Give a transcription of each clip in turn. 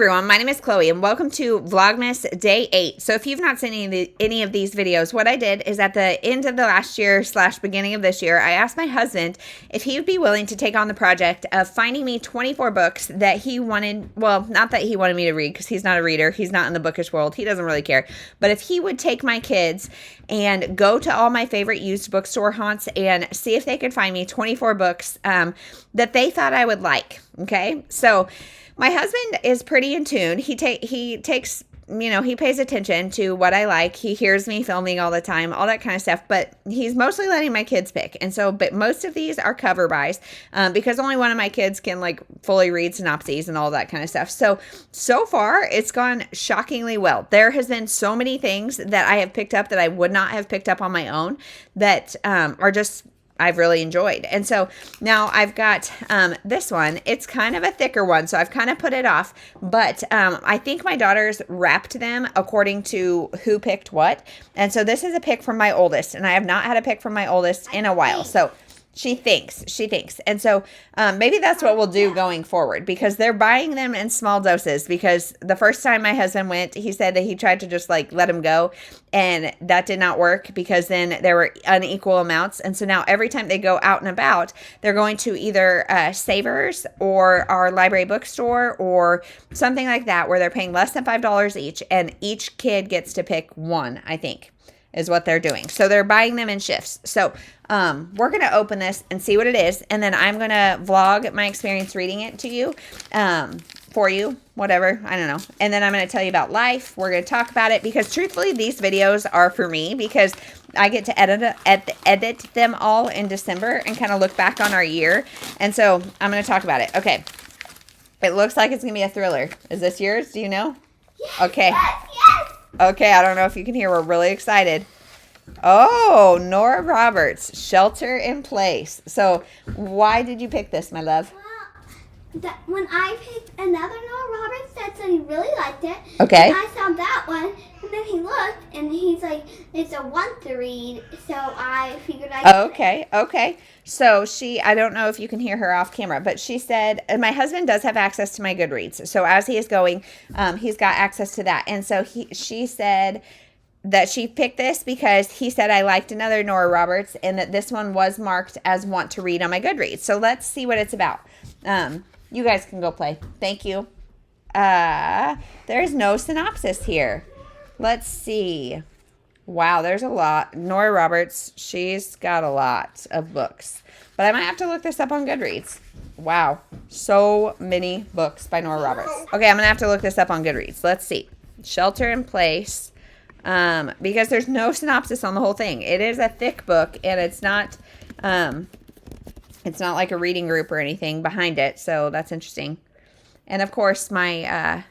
everyone, my name is Chloe and welcome to Vlogmas Day 8. So if you've not seen any of these videos, what I did is at the end of the last year / beginning of this year, I asked my husband if he would be willing to take on the project of finding me 24 books that he wanted, well, not that he wanted me to read because he's not a reader, he's not in the bookish world, he doesn't really care, but if he would take my kids and go to all my favorite used bookstore haunts and see if they could find me 24 books that they thought I would like, okay? So my husband is pretty in tune. He takes, he pays attention to what I like. He hears me filming all the time, all that kind of stuff, but he's mostly letting my kids pick. And so, but most of these are cover buys because only one of my kids can like fully read synopses and all that kind of stuff. So far it's gone shockingly well. There has been so many things that I have picked up that I would not have picked up on my own that are just I've really enjoyed. And so now I've got this one. It's kind of a thicker one, so I've kind of put it off. But I think my daughters wrapped them according to who picked what. And so this is a pick from my oldest, and I have not had a pick from my oldest in a while. So she thinks. And so maybe that's what we'll do going forward because they're buying them in small doses because the first time my husband went, he said that he tried to just like let them go and that did not work because then there were unequal amounts. And so now every time they go out and about, they're going to either Savers or our library bookstore or something like that where they're paying less than $5 each and each kid gets to pick one, I think, is what they're doing. So they're buying them in shifts. So we're going to open this and see what it is. And then I'm going to vlog my experience reading it to you, for you, whatever. I don't know. And then I'm going to tell you about life. We're going to talk about it because truthfully, these videos are for me because I get to edit them all in December and kind of look back on our year. And so I'm going to talk about it. Okay. It looks like it's going to be a thriller. Is this yours? Do you know? Yes, okay. Yes. Okay, I don't know if you can hear. We're really excited. Oh, Nora Roberts, Shelter in Place. So why did you pick this, my love? Well, when I picked another Nora Roberts that said he really liked it. Okay. And I saw that one, and then he looked, and he's like, it's a one to read, so I figured I'd Okay. So I don't know if you can hear her off camera, but she said, my husband does have access to my Goodreads. So as he is going, he's got access to that. And so she said that she picked this because he said I liked another Nora Roberts and that this one was marked as want to read on my Goodreads. So let's see what it's about. You guys can go play. Thank you. There's no synopsis here. Let's see. Wow, there's a lot. Nora Roberts, she's got a lot of books. But I might have to look this up on Goodreads. Wow, so many books by Nora Roberts. Okay, I'm going to have to look this up on Goodreads. Let's see. Shelter in Place. Because there's no synopsis on the whole thing. It is a thick book, and it's not like a reading group or anything behind it, so that's interesting. And, of course, my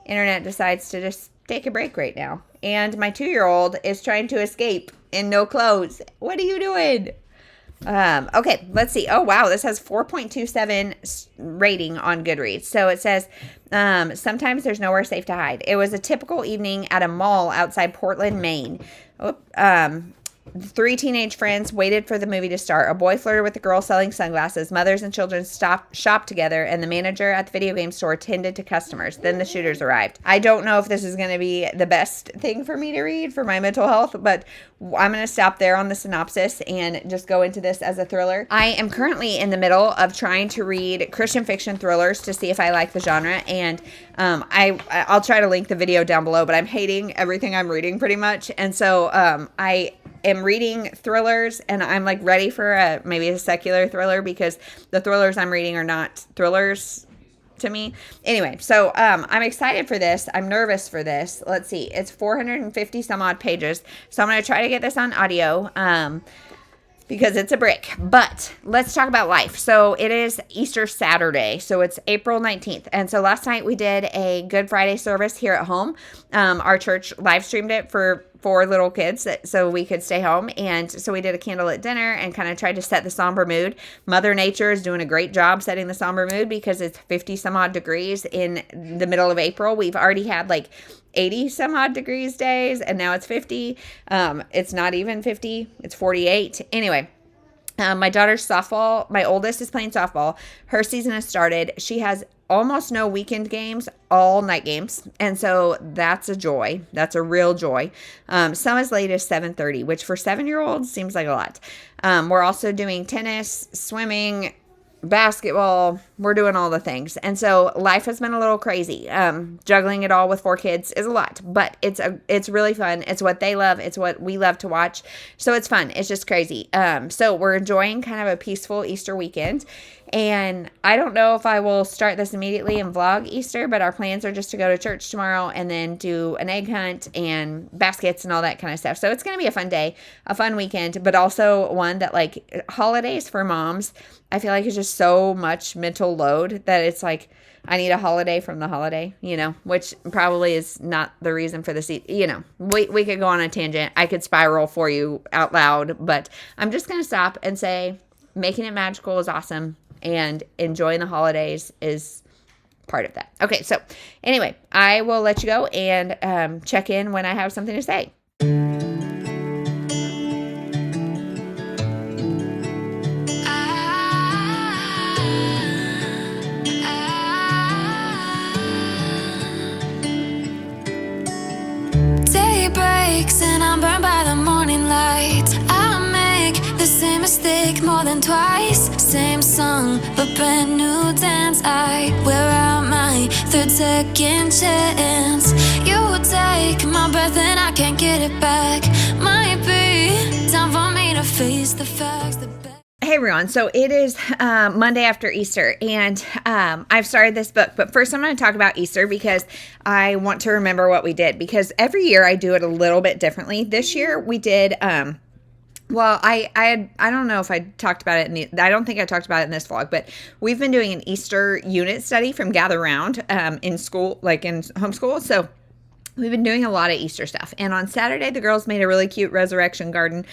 internet decides to just take a break right now. And my 2-year-old is trying to escape in no clothes. What are you doing? Okay, let's see. Oh, wow. This has 4.27 rating on Goodreads. So it says, sometimes there's nowhere safe to hide. It was a typical evening at a mall outside Portland, Maine. 3 teenage friends waited for the movie to start. A boy flirted with a girl selling sunglasses. Mothers and children shopped together, and the manager at the video game store tended to customers. Then the shooters arrived. I don't know if this is going to be the best thing for me to read for my mental health, but I'm going to stop there on the synopsis and just go into this as a thriller. I am currently in the middle of trying to read Christian fiction thrillers to see if I like the genre, and I'll try to link the video down below, but I'm hating everything I'm reading pretty much, and so I am reading thrillers and I'm like ready for maybe a secular thriller because the thrillers I'm reading are not thrillers to me. Anyway, so I'm excited for this. I'm nervous for this. Let's see. It's 450 some odd pages. So I'm going to try to get this on audio because it's a brick. But let's talk about life. So it is Easter Saturday. So it's April 19th. And so last night we did a Good Friday service here at home. Our church live streamed it for 4 little kids so we could stay home. And so we did a candlelit dinner and kind of tried to set the somber mood. Mother Nature is doing a great job setting the somber mood because it's 50 some odd degrees in the middle of April. We've already had like 80 some odd degrees days and now it's 50. It's not even 50. It's 48. Anyway. My daughter's softball, my oldest is playing softball. Her season has started. She has almost no weekend games, all night games. And so that's a joy. That's a real joy. Some as late as 7:30, which for 7-year-olds seems like a lot. We're also doing tennis, swimming, basketball. We're doing all the things. And so life has been a little crazy. Juggling it all with 4 kids is a lot, but it's really fun. It's what they love. It's what we love to watch. So it's fun. It's just crazy. So we're enjoying kind of a peaceful Easter weekend. And I don't know if I will start this immediately and vlog Easter, but our plans are just to go to church tomorrow and then do an egg hunt and baskets and all that kind of stuff. So it's going to be a fun day, a fun weekend, but also one that, like, holidays for moms, I feel like it's just so much mental load that it's like, I need a holiday from the holiday, which probably is not the reason for this. We could go on a tangent. I could spiral for you out loud, but I'm just going to stop and say making it magical is awesome. And enjoying the holidays is part of that. Okay, so anyway, I will let you go and check in when I have something to say. Day breaks and I'm burned by the morning light. I make the same mistake more than twice. Same song, but brand new dance. I wear out my 3rd chance. You take my breath and I can't get it back. Might be time for me to face the facts. Hey everyone, so it is Monday after Easter, and I've started this book, but first I'm going to talk about Easter because I want to remember what we did, because every year I do it a little bit differently. This year we did well, I don't know if I talked about it I don't think I talked about it in this vlog, but we've been doing an Easter unit study from Gather Round in school, like in homeschool. So we've been doing a lot of Easter stuff. And on Saturday, the girls made a really cute resurrection garden.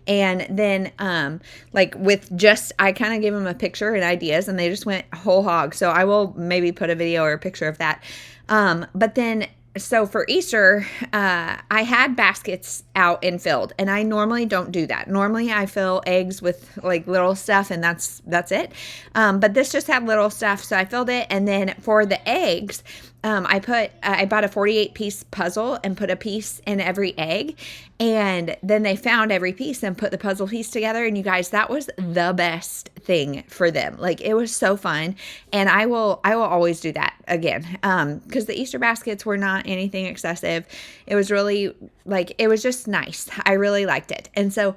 And then I kind of gave them a picture and ideas, and they just went whole hog. So I will maybe put a video or a picture of that. But then so for Easter, I had baskets out and filled, and I normally don't do that. Normally I fill eggs with like little stuff, and that's it. But this just had little stuff, so I filled it. And then for the eggs, I bought a 48-piece puzzle and put a piece in every egg, and then they found every piece and put the puzzle piece together. And you guys, that was the best thing for them. Like, it was so fun, and I will always do that again, because the Easter baskets were not anything excessive. It was really it was just nice. I really liked it. And so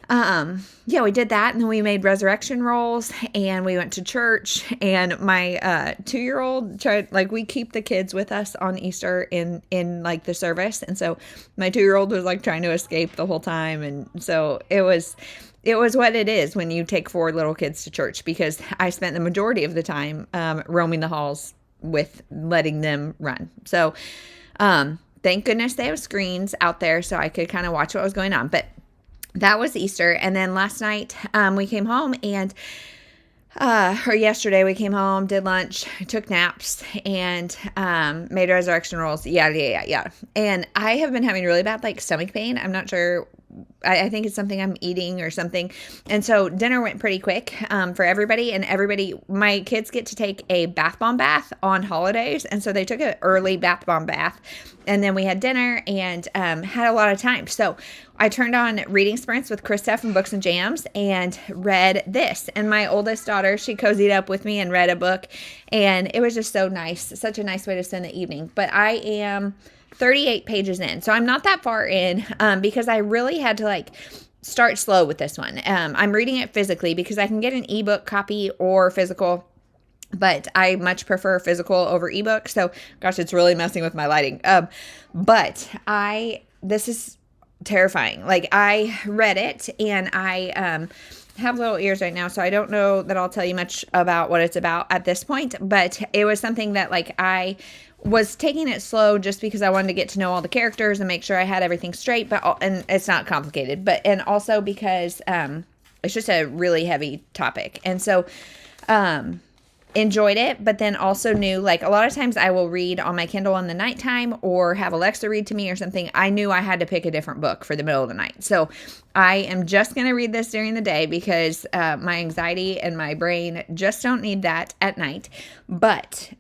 we did that, and then we made resurrection rolls, and we went to church, and my 2-year-old tried, we keep the kids with us on Easter in the service, and so my 2-year-old was trying to escape the whole time. And so it was what it is when you take 4 little kids to church, because I spent the majority of the time roaming the halls with letting them run. So thank goodness they have screens out there so I could kind of watch what was going on. But that was Easter. And then last night we came home or yesterday we came home, did lunch, took naps, and made resurrection rolls. Yeah. And I have been having really bad stomach pain. I'm not sure. I think it's something I'm eating or something. And so dinner went pretty quick for everybody. And my kids get to take a bath bomb bath on holidays. And so they took an early bath bomb bath. And then we had dinner and had a lot of time. So I turned on reading sprints with Krista from Books and Jams and read this. And my oldest daughter, she cozied up with me and read a book. And it was just so nice. Such a nice way to spend the evening. But I am 38 pages in. So I'm not that far in because I really had to start slow with this one. I'm reading it physically because I can get an ebook copy or physical, but I much prefer physical over ebook. So gosh, it's really messing with my lighting. But this is terrifying. I read it, and I have little ears right now, so I don't know that I'll tell you much about what it's about at this point, but it was something that I was taking it slow just because I wanted to get to know all the characters and make sure I had everything straight, and it's not complicated, and also because it's just a really heavy topic. And so enjoyed it, but then also knew, like, a lot of times I will read on my Kindle in the nighttime or have Alexa read to me or something. I knew I had to pick a different book for the middle of the night. So I am just going to read this during the day because my anxiety and my brain just don't need that at night. But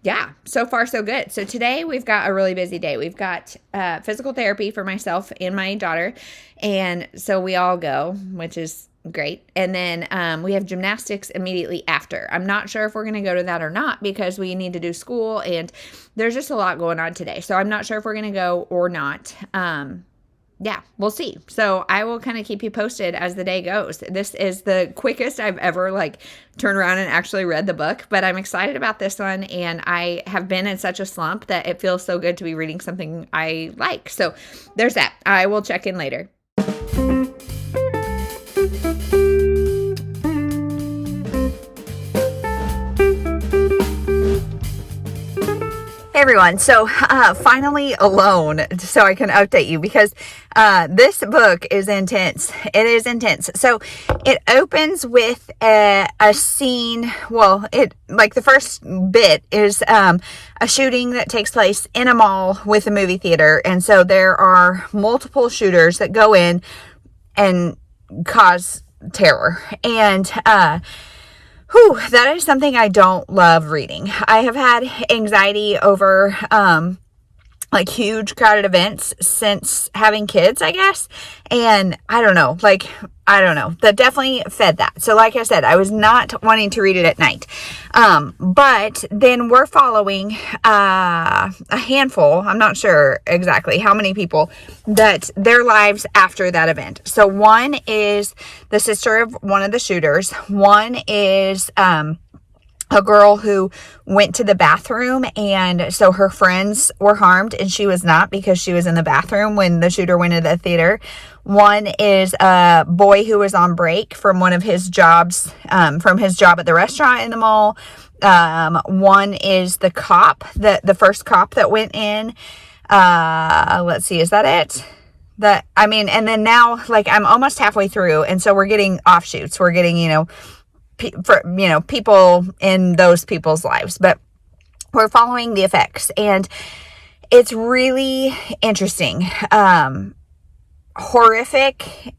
yeah, so far so good. So today we've got a really busy day. We've got physical therapy for myself and my daughter. And so we all go, which is great. And then we have gymnastics immediately after. I'm not sure if we're going to go to that or not because we need to do school and there's just a lot going on today. So I'm not sure if we're going to go or not. Yeah, we'll see. So I will kind of keep you posted as the day goes. This is the quickest I've ever turned around and actually read the book, but I'm excited about this one. And I have been in such a slump that it feels so good to be reading something I like. So there's that. I will check in later. Hey everyone, so finally alone so I can update you because this book is intense. It is intense. So it opens with a scene, well, the first bit is a shooting that takes place in a mall with a movie theater. And so there are multiple shooters that go in and cause terror. And that is something I don't love reading. I have had anxiety over, huge crowded events since having kids, I guess. And I don't know, that definitely fed that. So like I said, I was not wanting to read it at night. But then we're following, a handful, I'm not sure exactly how many people, that their lives after that event. So one is the sister of one of the shooters. One is, a girl who went to the bathroom and so her friends were harmed and she was not because she was in the bathroom when the shooter went to the theater. One is a boy who was on break from one of his jobs, from his job at the restaurant in the mall. One is the cop, the first cop that went in. Let's see, is that it? And then now, I'm almost halfway through, and so we're getting offshoots. We're getting, people in those people's lives, but we're following the effects and it's really interesting, horrific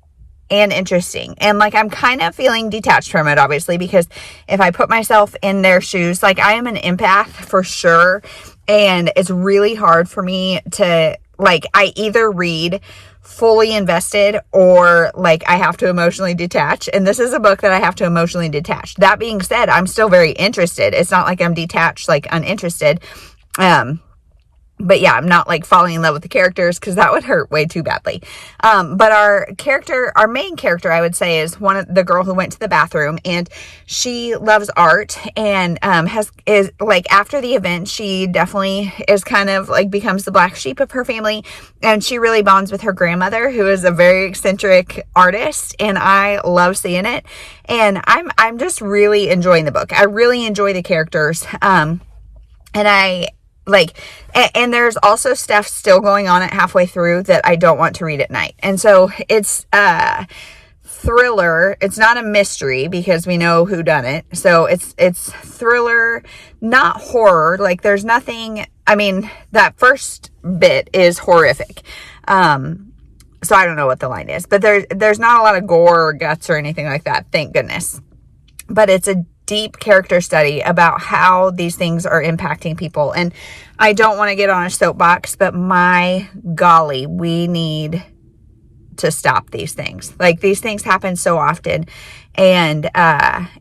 and interesting. And I'm kind of feeling detached from it, obviously, because if I put myself in their shoes, I am an empath for sure. And it's really hard for me to I either read fully invested or I have to emotionally detach. And this is a book that I have to emotionally detach. That being said, I'm still very interested. It's not like I'm detached, uninterested. But yeah, I'm not falling in love with the characters because that would hurt way too badly. But our main character, I would say, is the girl who went to the bathroom, and she loves art and is after the event, she definitely is kind of becomes the black sheep of her family, and she really bonds with her grandmother, who is a very eccentric artist, and I love seeing it. And I'm just really enjoying the book. I really enjoy the characters. And there's also stuff still going on at halfway through that I don't want to read at night. And so it's a thriller. It's not a mystery because we know who done it. So it's thriller, not horror. There's nothing, that first bit is horrific. So I don't know what the line is, but there's not a lot of gore or guts or anything like that. Thank goodness. But it's a deep character study about how these things are impacting people. And I don't want to get on a soapbox, but my golly, we need to stop these things. These things happen so often, and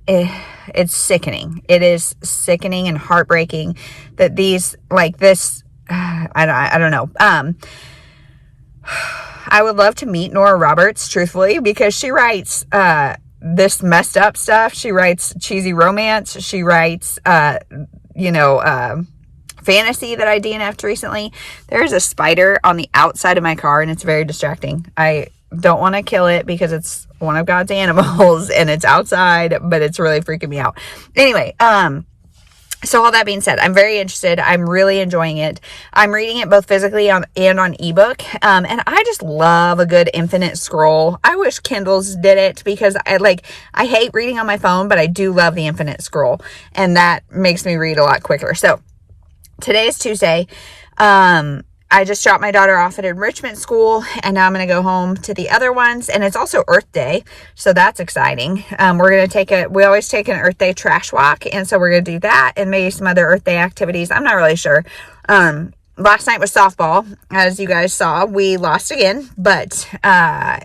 it's sickening. It is sickening and heartbreaking that these this I don't know. I would love to meet Nora Roberts, truthfully, because she writes this messed up stuff. She writes cheesy romance. She writes, fantasy that I DNF'd recently. There's a spider on the outside of my car and it's very distracting. I don't want to kill it because it's one of God's animals and it's outside, but it's really freaking me out. Anyway, So all that being said, I'm very interested. I'm really enjoying it. I'm reading it both physically and on ebook. And I just love a good infinite scroll. I wish Kindles did it because I hate reading on my phone, but I do love the infinite scroll. And that makes me read a lot quicker. So today is Tuesday. I just dropped my daughter off at enrichment school, and now I'm going to go home to the other ones. And it's also Earth Day, so that's exciting. We're going to we always take an Earth Day trash walk, and so we're going to do that and maybe some other Earth Day activities. I'm not really sure. Last night was softball. As you guys saw, we lost again, but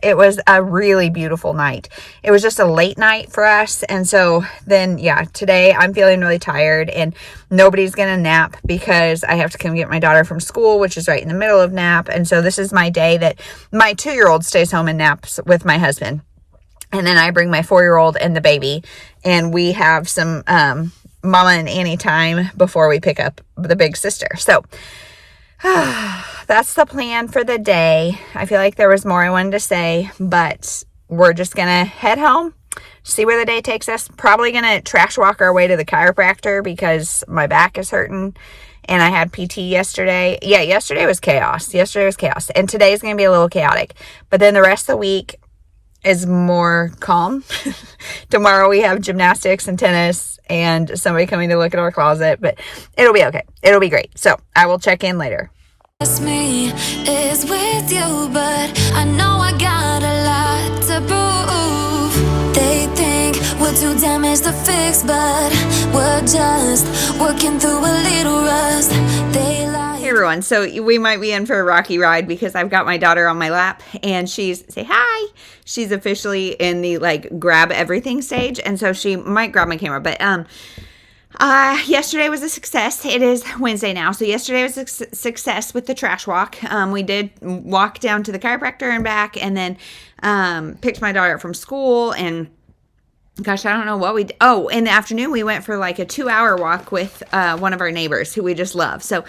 it was a really beautiful night. It was just a late night for us, and so then, yeah, today I'm feeling really tired, and nobody's going to nap because I have to come get my daughter from school, which is right in the middle of nap, and so this is my day that my 2-year-old stays home and naps with my husband, and then I bring my 4-year-old and the baby, and we have some Mama and Annie time before we pick up the big sister. So that's the plan for the day. I feel like there was more I wanted to say, but we're just going to head home, see where the day takes us. Probably going to trash walk our way to the chiropractor because my back is hurting and I had PT yesterday. Yeah, yesterday was chaos. And today's going to be a little chaotic. But then the rest of the week is more calm. Tomorrow we have gymnastics and tennis and somebody coming to look at our closet, but it'll be okay. It'll be great. So I will check in later. Me is with you, but I know I got a lot to prove. They think we're too damaged to fix, but we're just working through a little rust. They lie. Hey everyone, so we might be in for a rocky ride because I've got my daughter on my lap and say hi. She's officially in the grab everything stage, and so she might grab my camera, but yesterday was a success. It is Wednesday now. So yesterday was a success with the trash walk. We did walk down to the chiropractor and back, and then picked my daughter up from school, and gosh, I don't know what we did. Oh, in the afternoon we went for a 2-hour walk with one of our neighbors who we just love. So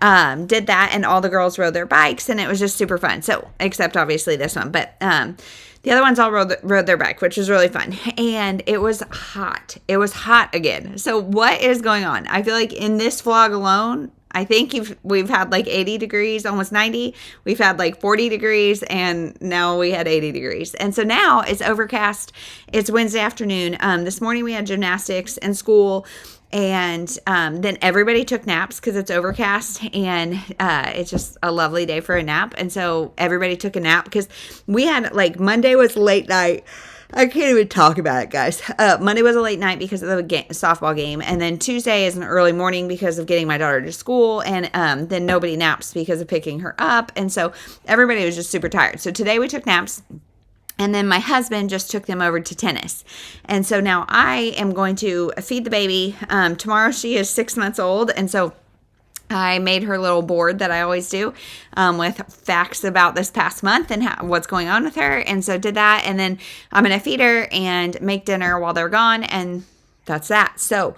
did that, and all the girls rode their bikes, and it was just super fun. So except obviously this one, but the other ones all rode their bike, which was really fun. And it was hot. It was hot again. So what is going on? I feel like in this vlog alone, I think we've had 80 degrees, almost 90. We've had 40 degrees, and now we had 80 degrees. And so now it's overcast. It's Wednesday afternoon. This morning we had gymnastics and school. And then everybody took naps because it's overcast, and it's just a lovely day for a nap. And so everybody took a nap because we had Monday was late night. I can't even talk about it, guys. Monday was a late night because of the softball game. And then Tuesday is an early morning because of getting my daughter to school. And then nobody naps because of picking her up. And so everybody was just super tired. So today we took naps. And then my husband just took them over to tennis. And so now I am going to feed the baby. Tomorrow she is 6 months old. And so I made her little board that I always do with facts about this past month and what's going on with her. And so did that. And then I'm going to feed her and make dinner while they're gone. And that's that. So,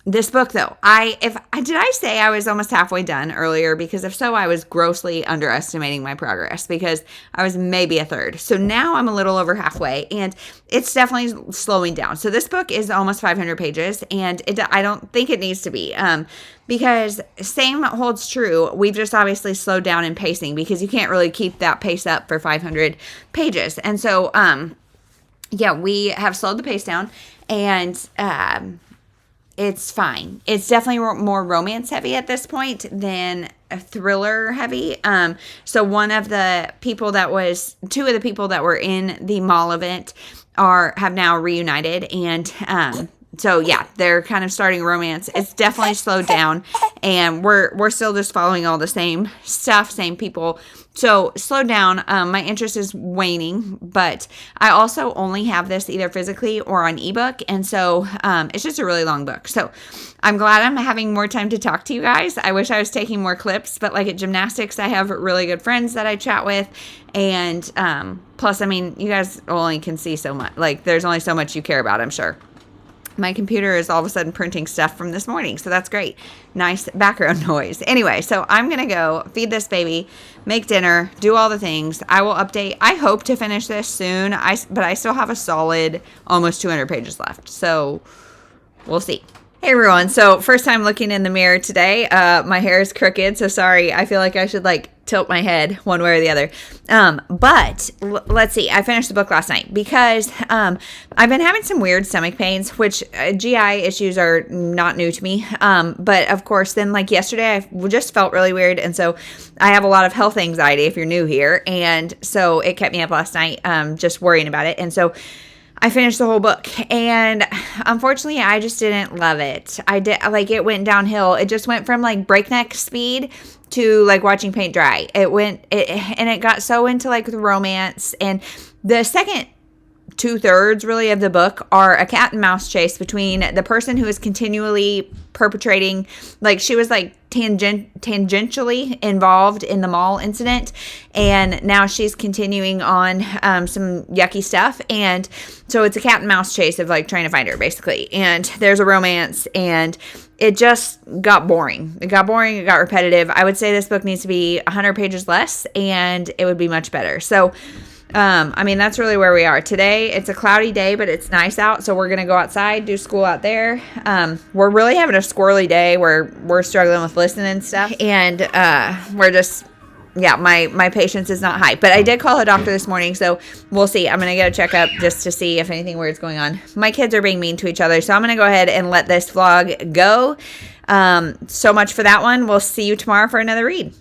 this book, though, did I say I was almost halfway done earlier? Because if so, I was grossly underestimating my progress because I was maybe a third. So now I'm a little over halfway, and it's definitely slowing down. So this book is almost 500 pages, and I don't think it needs to be because same holds true. We've just obviously slowed down in pacing because you can't really keep that pace up for 500 pages. And so, yeah, we have slowed the pace down, and it's fine. It's definitely more romance heavy at this point than a thriller heavy. So two of the people that were in the mall event have now reunited, and so yeah, they're kind of starting romance. It's definitely slowed down, and we're still just following all the same stuff, same people. So slowed down. My interest is waning, but I also only have this either physically or on ebook, and so it's just a really long book. So I'm glad I'm having more time to talk to you guys. I wish I was taking more clips, but at gymnastics, I have really good friends that I chat with, and plus, I mean, you guys only can see so much. There's only so much you care about, I'm sure. My computer is all of a sudden printing stuff from this morning, so that's great. Nice background noise. Anyway, so I'm going to go feed this baby, make dinner, do all the things. I will update. I hope to finish this soon, but I still have a solid almost 200 pages left, so we'll see. Hey everyone, so first time looking in the mirror today. My hair is crooked, so sorry. I feel like I should like tilt my head one way or the other. But let's see. I finished the book last night because I've been having some weird stomach pains, which GI issues are not new to me. But of course, then like yesterday, I just felt really weird, and so I have a lot of health anxiety if you're new here, and so it kept me up last night, just worrying about it, and so I finished the whole book, and unfortunately I just didn't love it. It went downhill. It just went from like breakneck speed to like watching paint dry. It got so into like the romance, and the second 2/3 really of the book are a cat and mouse chase between the person who is continually perpetrating, like she was like tangentially involved in the mall incident, and now she's continuing on some yucky stuff, and so it's a cat and mouse chase of like trying to find her basically, and there's a romance, and it just got boring. It got repetitive. I would say this book needs to be 100 pages less, and it would be much better. So that's really where we are. Today, it's a cloudy day, but it's nice out, so we're going to go outside, do school out there. We're really having a squirrely day where we're struggling with listening and stuff, and we're just, my patience is not high. But I did call a doctor this morning, so we'll see. I'm going to get a checkup just to see if anything weird's going on. My kids are being mean to each other, so I'm going to go ahead and let this vlog go. So much for that one. We'll see you tomorrow for another read.